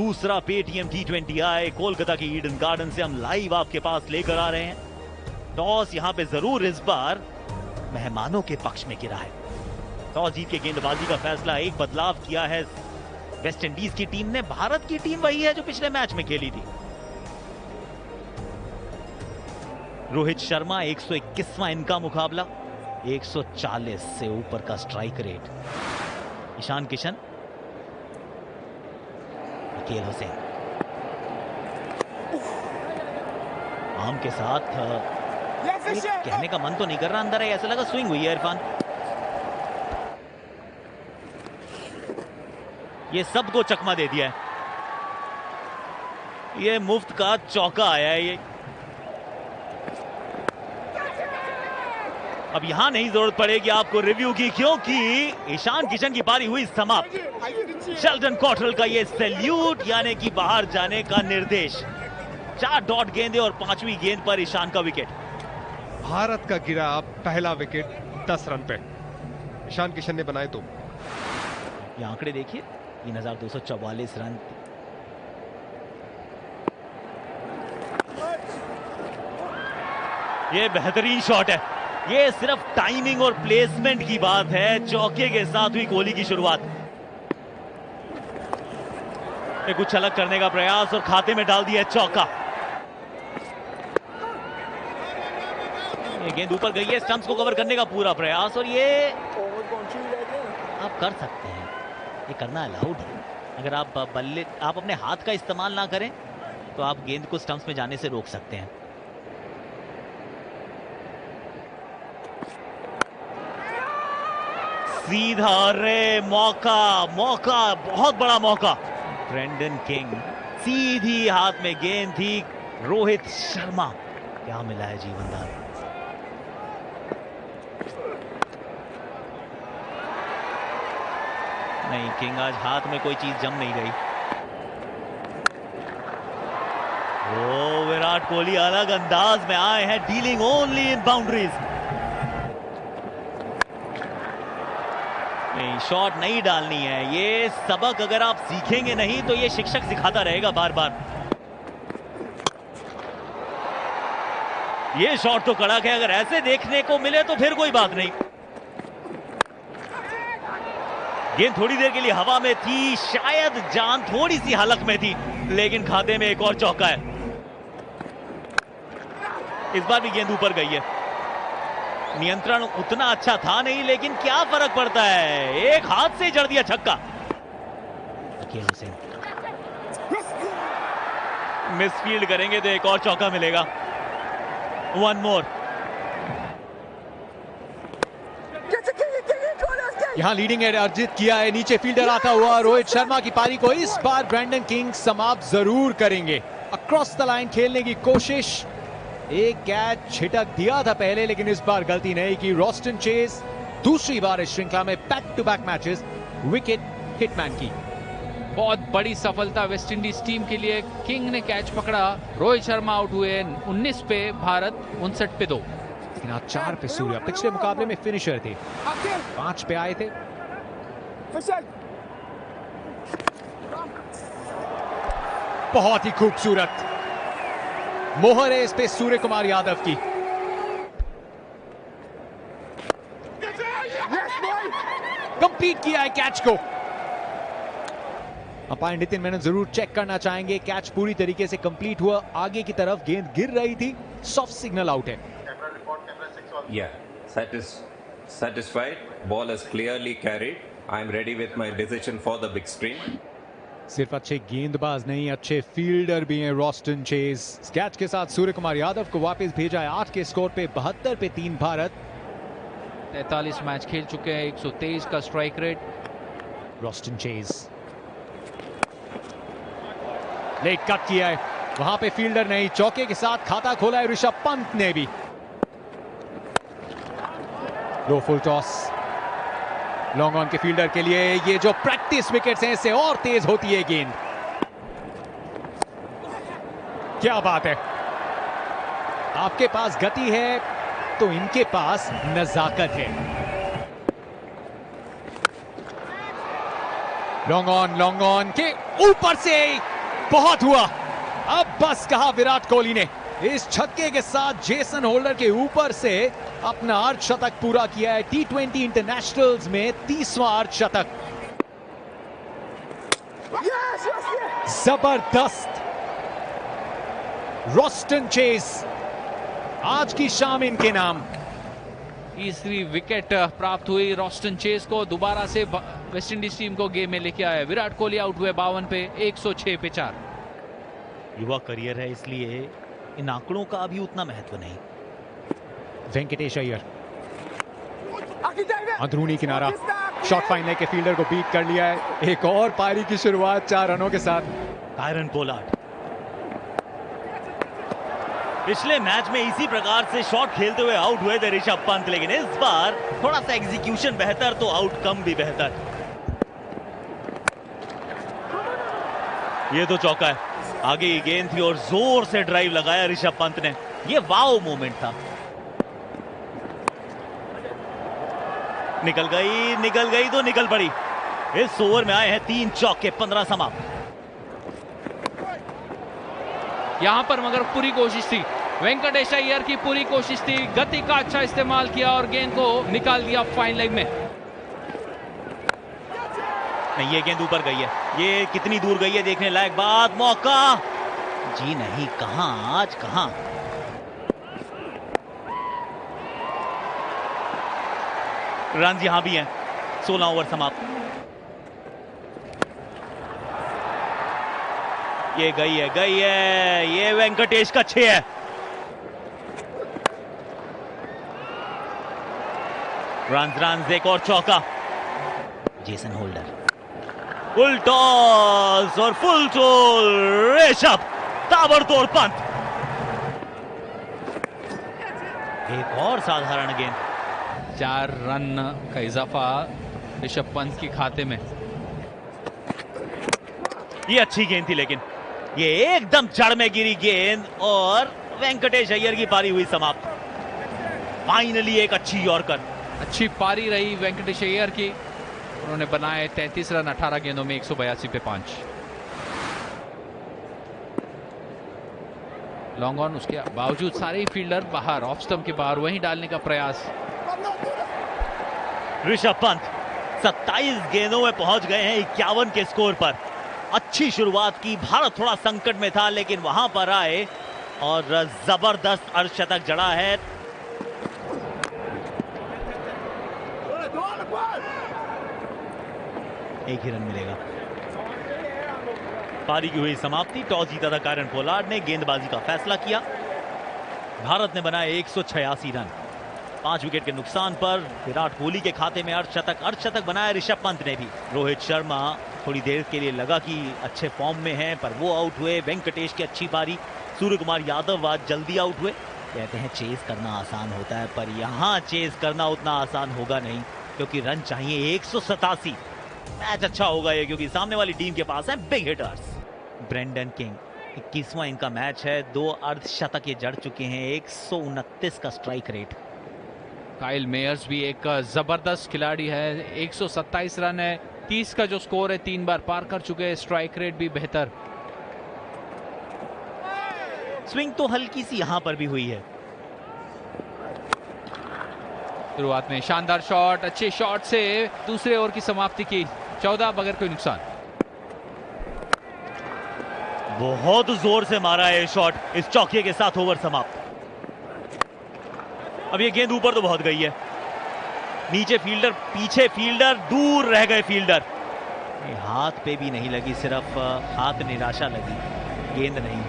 दूसरा Paytm T20I Kolkata की Eden garden से हम लाइव आपके पास लेकर आ रहे हैं। टॉस यहां पे जरूर इस बार मेहमानों के पक्ष में गिरा है। टॉस जीत के गेंदबाजी का फैसला, एक बदलाव किया है वेस्ट इंडीज की टीम ने। भारत की टीम वही है जो पिछले मैच में खेली थी। रोहित शर्मा 121वां इनका मुकाबला, 140 से ऊपर का strike rate. Ishan Kishan, Akeal Hosein arm के साथ कहने का मन तो नहीं कर रहा, अंदर है ऐसा लगा स्विंग हुई है इरफान। ये सबको चकमा दे दिया है। ये मुफ्त का चौका आया है। ये अब यहां नहीं जरूरत पड़ेगी आपको रिव्यू की, क्योंकि ईशान किशन की पारी हुई समाप्त। शेल्टन कॉटरल का ये सैल्यूट, यानी कि बाहर जाने का निर्देश। 4 डॉट गेंदें और 5वीं गेंद पर ईशान का विकेट। भारत का गिरा पहला विकेट 10 रन पे। ईशान किशन ने बनाए तो। ये आंकड़े देखिए, 3244 रन। ये बेहतरीन शॉट है। ये सिर्फ टाइमिंग और प्लेसमेंट की बात है। चौके के साथ हुई कोहली की शुरुआत। कुछ अलग करने का प्रयास और खाते में डाल दिया चौका। ये गेंद ऊपर गई है, स्टंप्स को कवर करने का पूरा प्रयास, और ये आप कर सकते हैं, ये करना अलाउड है। अगर आप बल्ले आप अपने हाथ का इस्तेमाल ना करें तो आप गेंद को स्टंप्स में जाने से रोक सकते हैं। सीधा, रे मौका, मौका, बहुत बड़ा मौका। ब्रेंडन किंग, सीधी हाथ में गेंद थी। रोहित शर्मा, क्या मिला है जीवनदान। नहीं, किंग आज हाथ में कोई चीज जम नहीं गई। ओ, विराट कोहली अलग अंदाज में आए हैं, डीलिंग ओनली इन बाउंड्रीज। नहीं, शॉट नहीं डालनी है। ये सबक अगर आप सीखेंगे नहीं तो ये शिक्षक सिखाता रहेगा बार बार। ये शॉट तो कड़क है, अगर ऐसे देखने को मिले तो फिर कोई बात नहीं। गेंद थोड़ी देर के लिए हवा में थी, शायद जान थोड़ी सी हलक में थी, लेकिन खाते में एक और चौका है। इस बार भी गेंद ऊपर गई है। नियंत्रण उतना अच्छा था नहीं, लेकिन क्या फर्क पड़ता है, एक हाथ से जड़ दिया छक्का। अकील हुसैन मिसफील्ड करेंगे तो एक और चौका मिलेगा। 1 मोर। यहां लीडिंग एड अर्जित किया है, नीचे फील्डर आता हुआ रोहित शर्मा की पारी को इस बार ब्रेंडन किंग समाप्त जरूर करेंगे। अक्रॉस द लाइन खेलने की कोशिश, एक कैच छिटक दिया था पहले, लेकिन इस बार गलती नहीं की। रॉस्टन चेज दूसरी बार इस श्रृंखला में back to back matches wicket hitman की। बहुत बड़ी सफलता वेस्ट इंडीज टीम के लिए। किंग ने कैच पकड़ा, रोहित शर्मा आउट हुए। 19 पे भारत, 59 पे 2। लेकिन आज 4 पे सूर्या, पिछले मुकाबले में फिनिशर थे, 5 पे आए थे। बहुत ही खूबसूरत मोहर है इस पे सूर्य कुमार यादव की। कंप्लीट किया है कैच को। अंपायर नितिन मेनन जरूर चेक करना चाहेंगे, कैच पूरी तरीके से कंप्लीट हुआ। आगे की तरफ गेंद गिर रही थी, सॉफ्ट सिग्नल आउट है। Yeah, satisfied. Ball is clearly carried. I am ready with my decision for the big screen. सिर्फ अच्छे गेंदबाज नहीं, अच्छे फील्डर भी हैं रॉस्टन चेज। कैच के साथ सूर्य कुमार यादव को वापस भेजा है 8 के स्कोर पे। 72 पे 3 भारत। 43 मैच खेल चुके हैं, 123 का strike rate. Roston Chase late cut किया है, वहां पे फील्डर नहीं, चौके के साथ खाता खोला है ऋषभ पंत ने भी। लो फुल टॉस लॉन्ग ऑन के फील्डर के लिए। ये जो प्रैक्टिस विकेट्स हैं, इससे और तेज होती है गेंद। क्या बात है, आपके पास गति है तो इनके पास नजाकत है। लॉन्ग ऑन के ऊपर से बहुत हुआ, अब बस कहा विराट कोहली ने। इस छक्के के साथ जेसन होल्डर के ऊपर से अपना अर्धशतक पूरा किया है। T20 इंटरनेशनल्स में 30वां अर्धशतक। जबरदस्त रोस्टन चेस आज की शाम इनके नाम। तीसरी विकेट प्राप्त हुई रोस्टन चेस को, दोबारा से वेस्ट इंडीज टीम को गेम में लेके आया। विराट कोहली आउट हुए 52 पे, 106 पे 4। युवा करियर है इसलिए इन आंकड़ों का अभी उतना महत्व नहीं। वेंकटेश अय्यर अंदरूनी किनारा, शॉट फाइन के फील्डर को बीट कर लिया है। एक और पारी की शुरुआत 4 रनों के साथ। कायरन पोलार्ड पिछले मैच में इसी प्रकार से शॉट खेलते हुए आउट हुए थे ऋषभ पंत, लेकिन इस बार थोड़ा सा एग्जीक्यूशन बेहतर तो आउटकम भी बेहतर। ये तो चौका है, आगे ही गेंद थी और जोर से ड्राइव लगाया ऋषभ पंत ने। ये वाओ मोमेंट था। निकल गई तो निकल पड़ी। इस ओवर में आए हैं 3 चौके, 15 समाप्त। यहां पर मगर पूरी कोशिश थी, वेंकटेश अय्यर की पूरी कोशिश थी, गति का अच्छा इस्तेमाल किया और गेंद को निकाल दिया फाइन लेग में। नहीं, ये गेंद ऊपर गई है। ये कितनी दूर गई है देखने लायक बात। मौका जी नहीं, कहां आज कहां। रन यहां भी हैं। 16 ओवर समाप्त। ये गई है। ये वेंकटेश का 6 है। रन एक और चौका। जेसन होल्डर फुल टॉस और फुल टोल। ऋषभ ताबड़तोड़ पंत। एक और साधारण गेंद। 4 रन का इजाफा ऋषभ पंत के खाते में। ये अच्छी गेंद थी, लेकिन ये एकदम जड़ में गिरी गेंद और वेंकटेश अय्यर की पारी हुई समाप्त। फाइनली एक अच्छी यॉर्कर। अच्छी पारी रही वेंकटेश अय्यर की। उन्होंने बनाए 33 रन 18 गेंदों में, 182 पे 5। लॉन्ग ऑन, उसके बावजूद सारे फील्डर बाहर, ऑफ स्टंप के बाहर, वहीं डालने का प्रयास। ऋषभ पंत 27 गेंदों में पहुंच गए हैं 51 के स्कोर पर। अच्छी शुरुआत की, भारत थोड़ा संकट में था लेकिन वहां पर आए और जबरदस्त अर्धशतक जड़ा है। एक ही रन मिलेगा। पारी की हुई समाप्ति। टॉस जीता था कायरन पोलार्ड ने, गेंदबाजी का फैसला किया। भारत ने बनाए 186 रन। 5 विकेट के नुकसान पर विराट कोहली के खाते में अर्धशतक बनाया ऋषभ पंत ने भी। रोहित शर्मा थोड़ी देर के लिए लगा कि अच्छे फॉर्म में हैं, पर वो आउट हुए। वेंकटेश की अच्छी पारी। सूर्य कुमार यादव आज जल्दी आउट हुए। कहते हैं चेज करना आसान होता है, पर यहां चेज करना उतना आसान होगा नहीं, क्योंकि रन चाहिए 187। मैच अच्छा होगा ये, क्योंकि सामने वाली टीम के पास है बिग हिटर्स। ब्रेंडन किंग 21वां इनका मैच है। 2 अर्धशतक ये जड़ चुके हैं। 129 का स्ट्राइक रेट। काइल मेयर्स भी एक जबरदस्त खिलाड़ी है। 127 रन है। 30 का जो स्कोर है 3 बार पार कर चुके हैं। स्ट्राइक रेट भी बेहतर। स्विंग तो हल्की सी यहां पर भी हुई है। शुरुआत में शानदार शॉट, अच्छे शॉट से दूसरे ओवर की समाप्ति की। 14 बगैर कोई नुकसान। बहुत जोर से मारा है शॉट। इस चौके के साथ ओवर समाप्त। अब ये गेंद ऊपर तो बहुत गई है। नीचे फील्डर, पीछे फील्डर, दूर रह गए फील्डर। हाथ पे भी नहीं लगी, सिर्फ हाथ निराशा लगी, गेंद नहीं।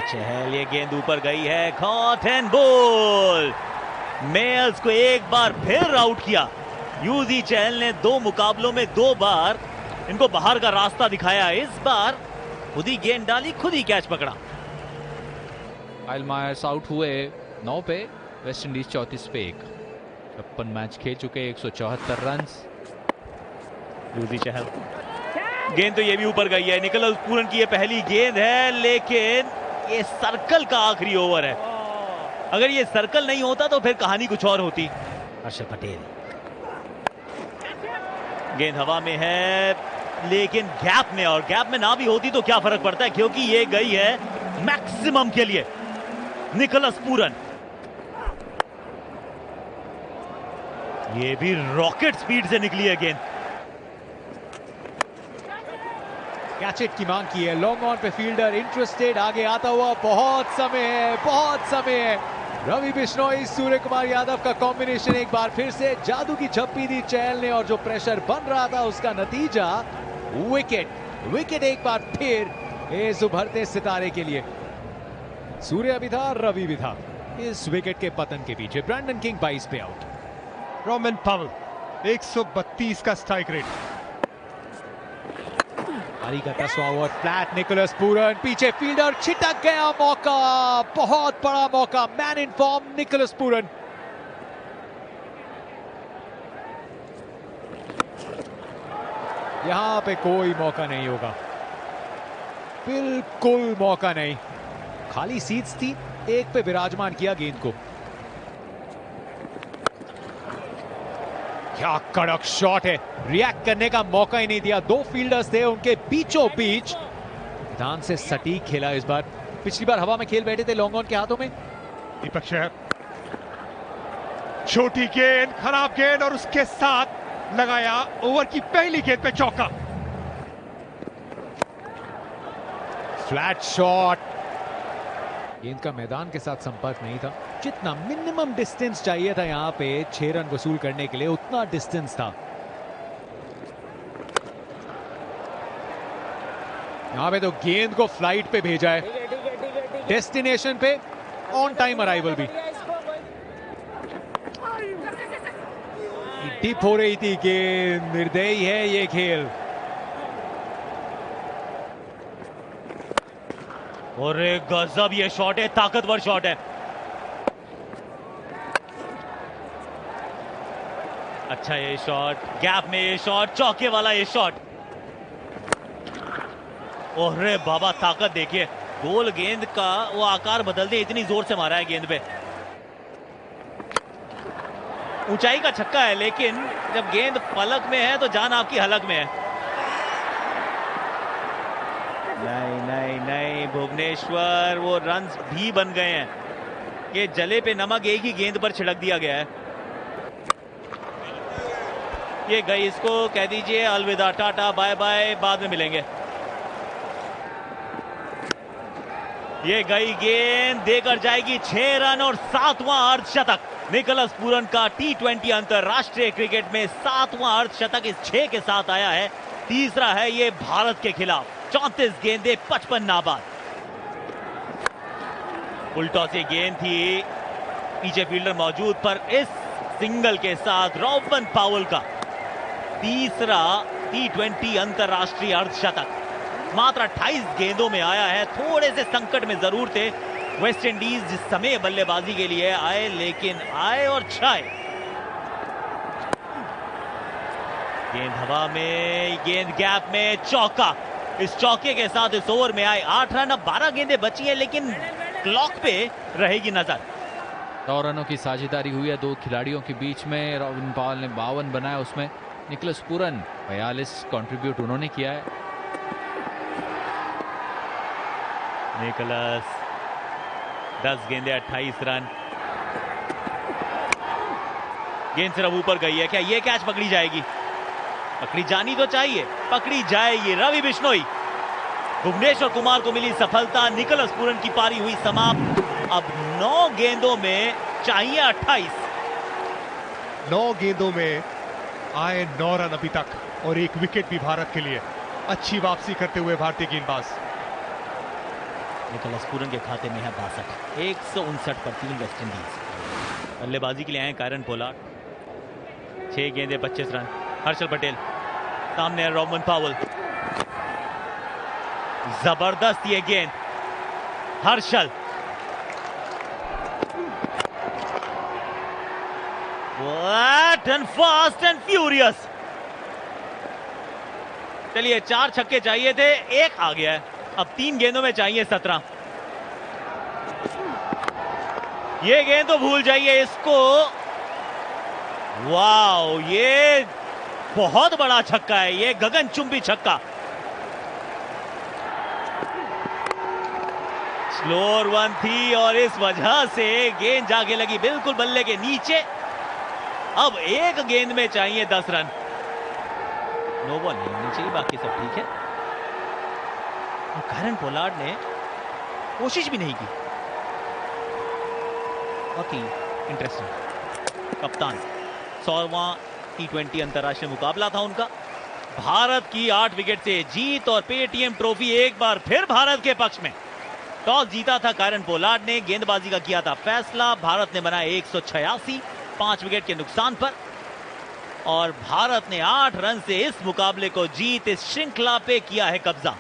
चहल, ये गेंद ऊपर गई है। कॉट एंड बोल। मेयर्स को एक बार फिर आउट किया। यूजी चहल ने 2 मुकाबलों में 2 बार इनको बाहर का रास्ता दिखाया। इस बार खुद ही गेंद डाली, खुद ही कैच पकड़ा। काइल मायर्स आउट हुए 9 पे, वेस्ट इंडीज 34 पे 1। 56 मैच खेल चुके, 174 रन। यूजी चहल, गेंद तो ये भी ऊपर गई है। निकोलस पूरन की ये पहली गेंद है, लेकिन ये सर्कल का आखिरी ओवर है। अगर ये सर्कल नहीं होता तो फिर कहानी कुछ और होती। हर्षद पटेल, गेंद हवा में है लेकिन गैप में, और गैप में ना भी होती तो क्या फर्क पड़ता है क्योंकि ये गई है मैक्सिमम के लिए। निकोलस पूरन, ये भी रॉकेट स्पीड से निकली है गेंद। कैचेट की मांग की है, लॉन्ग ऑन पे फील्डर इंटरेस्टेड, आगे आता हुआ, बहुत समय है, बहुत समय है। रवि बिश्नोई सूर्य कुमार यादव का कॉम्बिनेशन एक बार फिर से जादू की झप्पी दी चहल ने, और जो प्रेशर बन रहा था उसका नतीजा विकेट। विकेट एक बार फिर इस उभरते सितारे के लिए। सूर्य भी था, रवि भी था इस विकेट के पतन के पीछे। ब्रैंडन किंग 22 पे आउट। रोमन पावेल 132 का स्ट्राइक रेट। पारी का 10वां ओवर, फ्लैट निकोलस पूरन, पीछे फील्डर, छिटक गया, मौका, बहुत बड़ा मौका। Man in form Nicholas Pooran. यहां पे कोई मौका नहीं होगा, बिल्कुल मौका नहीं। खाली सीट्स थी, एक पे विराजमान किया गेंद को। क्या कड़क शॉट है, रिएक्ट करने का मौका ही नहीं दिया। दो फील्डर्स थे, उनके बीचों बीच ध्यान से सटीक खेला इस बार। पिछली बार हवा में खेल बैठे थे लॉन्ग ऑन के हाथों में। दीपक शहर, छोटी गेंद, खराब गेंद, और उसके साथ लगाया ओवर की पहली गेंद पे चौका। फ्लैट शॉट, गेंद का मैदान के साथ संपर्क नहीं था। जितना मिनिमम डिस्टेंस चाहिए था यहां पे 6 रन वसूल करने के लिए, उतना डिस्टेंस था। यहां पे तो गेंद को फ्लाइट पे भेजा है, डेस्टिनेशन पे ऑन टाइम अराइवल भी। डिप हो रही थी गेंद, निर्दयी है ये खेल। और गजब ये शॉट है, ताकतवर शॉट है। अच्छा ये शॉट, गैप में ये शॉट, चौके वाला ये शॉट। ओरे बाबा, ताकत देखिए, गोल गेंद का वो आकार बदल दे, इतनी जोर से मारा है गेंद पे। ऊंचाई का छक्का है, लेकिन जब गेंद पलक में है तो जान आपकी हलक में है। नहीं नहीं नहीं भुवनेश्वर, वो रन्स भी बन गए हैं। ये जले पे नमक एक ही गेंद पर छिड़क दिया गया है। ये गई, इसको कह दीजिए अलविदा, टाटा बाय बाय, बाद में मिलेंगे। ये गई गेंद, देकर जाएगी 6 रन और 7वां अर्धशतक। निकोलस पूरन का T20 अंतरराष्ट्रीय क्रिकेट में 7वां अर्धशतक इस 6 के साथ आया है। तीसरा है ये भारत के खिलाफ। 34 गेंदे 55 नाबाद। उल्टॉस ये गेंद थी, पीछे फील्डर मौजूद, पर इस सिंगल के साथ रोमन पावेल का तीसरा T20 अंतरराष्ट्रीय अर्धशतक। मात्र 28 गेंदों में आया है। थोड़े से संकट में जरूर थे वेस्ट इंडीज जिस समय बल्लेबाजी के लिए आए, लेकिन आए और छाए। गेंद हवा में, गेंद गैप में, चौका। इस चौके के साथ इस ओवर में आए 8 रन। अब 12 गेंदें बची हैं, लेकिन क्लॉक पे रहेगी नजर। 9 रनों की साझेदारी हुई है दो खिलाड़ियों के बीच में। रॉबिन पॉल ने 52 बनाया, उसमें निकोलस पूरन 42 कंट्रीब्यूट उन्होंने किया है। निकोलस 10 गेंदे 28 रन। गेंद सिर्फ ऊपर गई है, क्या ये कैच पकड़ी जाएगी? पकड़ी जानी तो चाहिए, पकड़ी जाएगी। रवि बिश्नोई, भुवनेश्वर कुमार को मिली सफलता। निकोलस पूरन की पारी हुई समाप्त। अब 9 गेंदों में चाहिए 28। 9 गेंदों में आए 9 रन अभी तक, और एक विकेट भी भारत के लिए। अच्छी वापसी करते हुए भारतीय गेंदबाज। निकोलस पूरन के खाते में है 62, 159 पर 3 वेस्ट इंडीज। बल्लेबाजी के लिए आए कायरन पोलार्ड। 6 गेंदे 25 रन। हर्षल पटेल सामने है, रोमन पावेल। जबरदस्त ये गेंद, Harshal. What and fast and furious। चलिए 4 छक्के चाहिए थे, 1 आ गया है। अब 3 गेंदों में चाहिए 17। ये गेंद तो भूल जाइए इसको। वाओ, ये बहुत बड़ा छक्का है ये, गगनचुंबी छक्का। स्लोअर वन थी और इस वजह से गेंद जाके लगी बिल्कुल बल्ले के नीचे। अब एक गेंद में चाहिए 10 रन। नो बॉल नहीं होनी चाहिए, बाकी सब ठीक है। और कायरन पोलार्ड ने कोशिश भी नहीं की। बहुत ही इंटरेस्टिंग। कप्तान 100वां T20 अंतरराष्ट्रीय मुकाबला था उनका। भारत की 8 विकेट से जीत और पेटीएम ट्रॉफी एक बार फिर भारत के पक्ष में। टॉस जीता था कायरन पोलार्ड ने, गेंदबाजी का किया था फैसला। भारत ने बनाए 186 5 विकेट के नुकसान पर, और भारत ने 8 रन से इस मुकाबले को जीत, इस श्रृंखला पे किया है कब्जा।